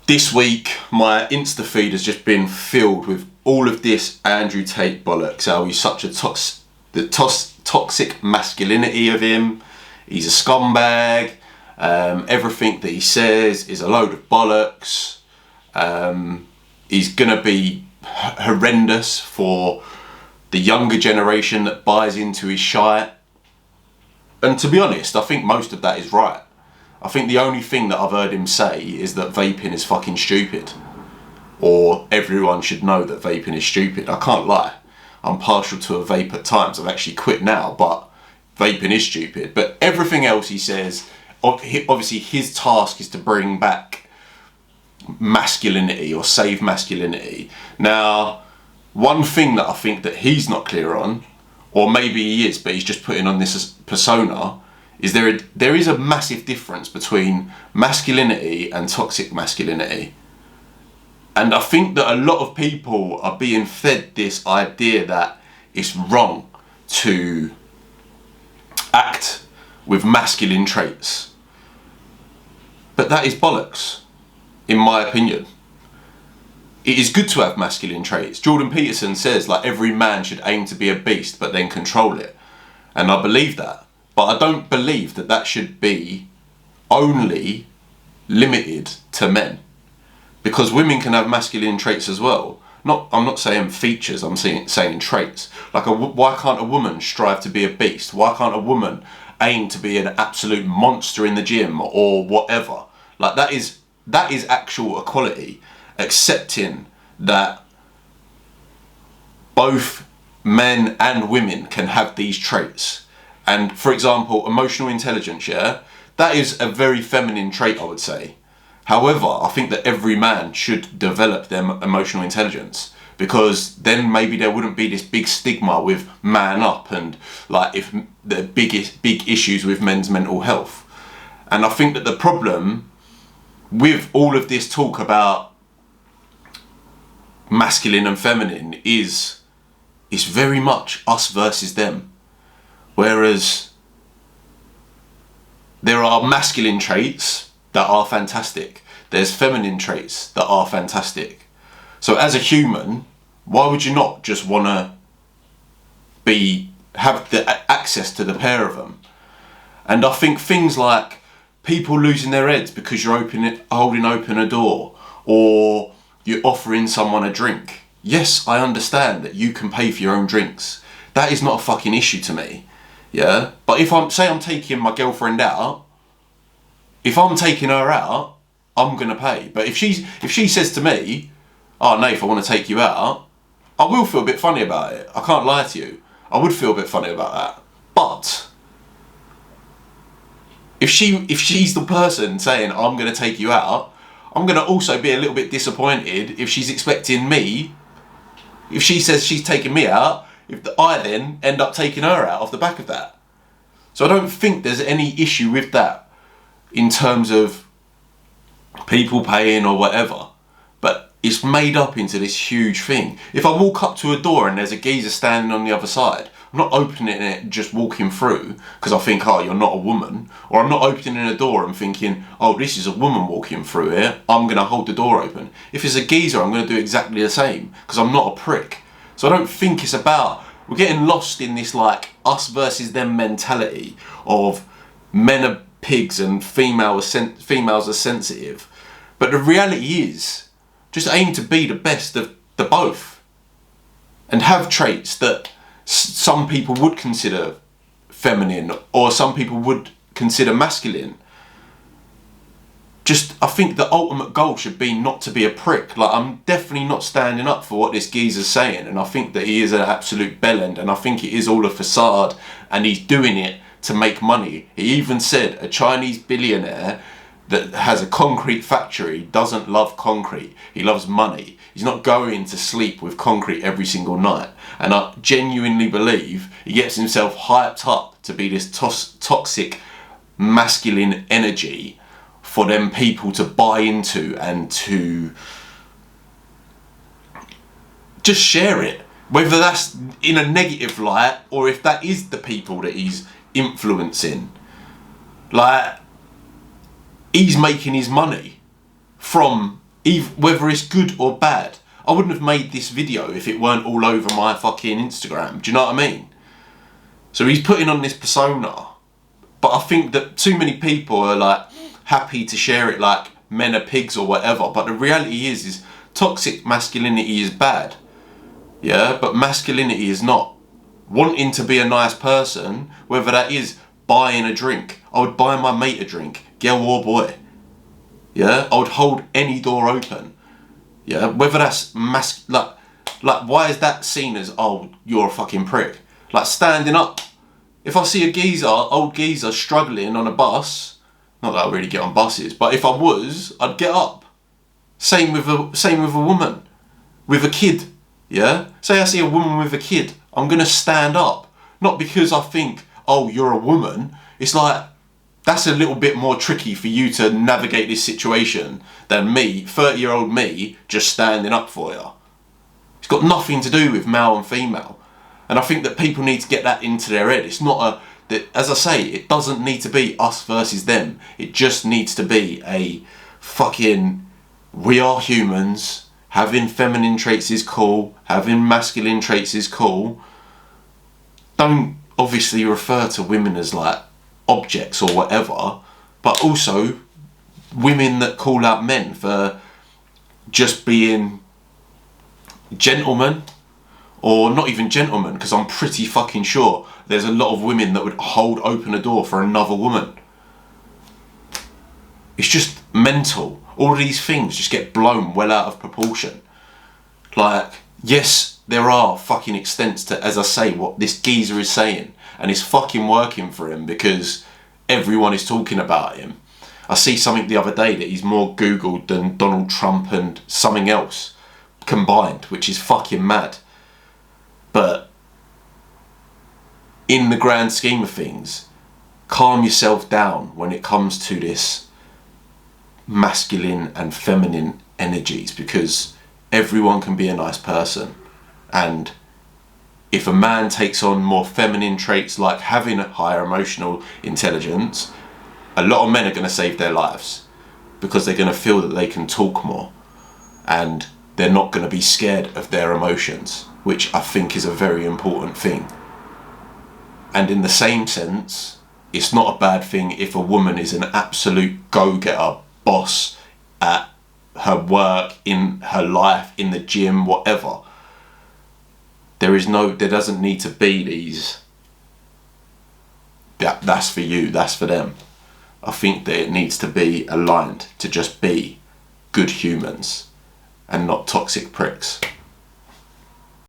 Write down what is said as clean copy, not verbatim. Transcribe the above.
This week, my Insta feed has just been filled with all of this Andrew Tate bollocks. How he's such a toxic masculinity of him. He's a scumbag. Everything that he says is a load of bollocks. He's gonna be horrendous for the younger generation that buys into his shite. And to be honest, I think most of that is right. I think the only thing that I've heard him say is that vaping is fucking stupid. Or everyone should know that vaping is stupid. I can't lie. I'm partial to a vape at times. I've actually quit now, but vaping is stupid. But everything else he says, obviously his task is to bring back masculinity or save masculinity. Now, one thing that I think that he's not clear on, or maybe he is, but he's just putting on this persona, is there is a massive difference between masculinity and toxic masculinity. And I think that a lot of people are being fed this idea that it's wrong to act with masculine traits. But that is bollocks, in my opinion. It is good to have masculine traits. Jordan Peterson says, like, every man should aim to be a beast but then control it. And I believe that. But I don't believe that that should be only limited to men. Because women can have masculine traits as well. I'm not saying features, I'm saying traits. Like, why can't a woman strive to be a beast? Why can't a woman aim to be an absolute monster in the gym or whatever? Like, that is actual equality. Accepting that both men and women can have these traits. And for example, emotional intelligence, yeah, that is a very feminine trait, I would say. However, I think that every man should develop their emotional intelligence, because then maybe there wouldn't be this big stigma with man up and like if the big issues with men's mental health. And I think that the problem with all of this talk about masculine and feminine is very much us versus them. Whereas there are masculine traits that are fantastic. There's feminine traits that are fantastic. So as a human, why would you not just want to have the access to the pair of them? And I think things like people losing their heads because you're holding open a door, or you're offering someone a drink. Yes, I understand that you can pay for your own drinks. That is not a fucking issue to me. Yeah, but if I'm taking my girlfriend out, if I'm taking her out, I'm gonna pay. But if she says to me, "Oh, Nath, I want to take you out," I will feel a bit funny about it. I can't lie to you. I would feel a bit funny about that. But if she's the person saying, "I'm gonna take you out," I'm gonna also be a little bit disappointed if she's expecting me. If she says she's taking me out, I then end up taking her out off the back of that. So I don't think there's any issue with that in terms of people paying or whatever. But it's made up into this huge thing. If I walk up to a door and there's a geezer standing on the other side, I'm not opening it and just walking through because I think, oh, you're not a woman. Or I'm not opening a door and thinking, oh, this is a woman walking through here, I'm going to hold the door open. If it's a geezer, I'm going to do exactly the same because I'm not a prick. So I don't think it's about, we're getting lost in this like us versus them mentality of men are pigs and females are sensitive. But the reality is, just aim to be the best of the both and have traits that some people would consider feminine or some people would consider masculine. I think the ultimate goal should be not to be a prick. Like, I'm definitely not standing up for what this geezer's saying, and I think that he is an absolute bellend, and I think it is all a facade, and he's doing it to make money. He even said a Chinese billionaire that has a concrete factory doesn't love concrete. He loves money. He's not going to sleep with concrete every single night. And I genuinely believe he gets himself hyped up to be this toxic masculine energy for them people to buy into and to just share it. Whether that's in a negative light or if that is the people that he's influencing. Like, he's making his money from whether it's good or bad. I wouldn't have made this video if it weren't all over my fucking Instagram. Do you know what I mean? So he's putting on this persona, but I think that too many people are like happy to share it like men are pigs or whatever. But the reality is toxic masculinity is bad. Yeah, but masculinity is not. Wanting to be a nice person, whether that is buying a drink. I would buy my mate a drink, girl or boy. Yeah, I would hold any door open. Yeah, whether that's like why is that seen as, oh, you're a fucking prick? Like standing up. If I see a geezer, old geezer struggling on a bus, not that I really get on buses, but if I was, I'd get up. Same with a woman, with a kid. Yeah, say I see a woman with a kid, I'm gonna stand up, not because I think, oh, you're a woman. It's like, that's a little bit more tricky for you to navigate this situation than me, 30-year-old me, just standing up for you. It's got nothing to do with male and female. And I think that people need to get that into their head. It's not as I say, it doesn't need to be us versus them. It just needs to be a fucking, we are humans, having feminine traits is cool, having masculine traits is cool. Don't obviously refer to women as like objects or whatever, but also women that call out men for just being gentlemen, or not even gentlemen, because I'm pretty fucking sure there's a lot of women that would hold open a door for another woman. It's just mental. All of these things just get blown well out of proportion. Like, yes, there are fucking extents to, as I say, what this geezer is saying, and it's fucking working for him because everyone is talking about him. I see something the other day that he's more Googled than Donald Trump and something else combined, which is fucking mad. But in the grand scheme of things, calm yourself down when it comes to this masculine and feminine energies, because everyone can be a nice person. And if a man takes on more feminine traits like having a higher emotional intelligence, a lot of men are going to save their lives because they're going to feel that they can talk more and they're not going to be scared of their emotions, which I think is a very important thing. And in the same sense, it's not a bad thing if a woman is an absolute go-getter, boss at her work, in her life, in the gym, whatever. There doesn't need to be these, that's for you, that's for them. I think that it needs to be aligned to just be good humans and not toxic pricks.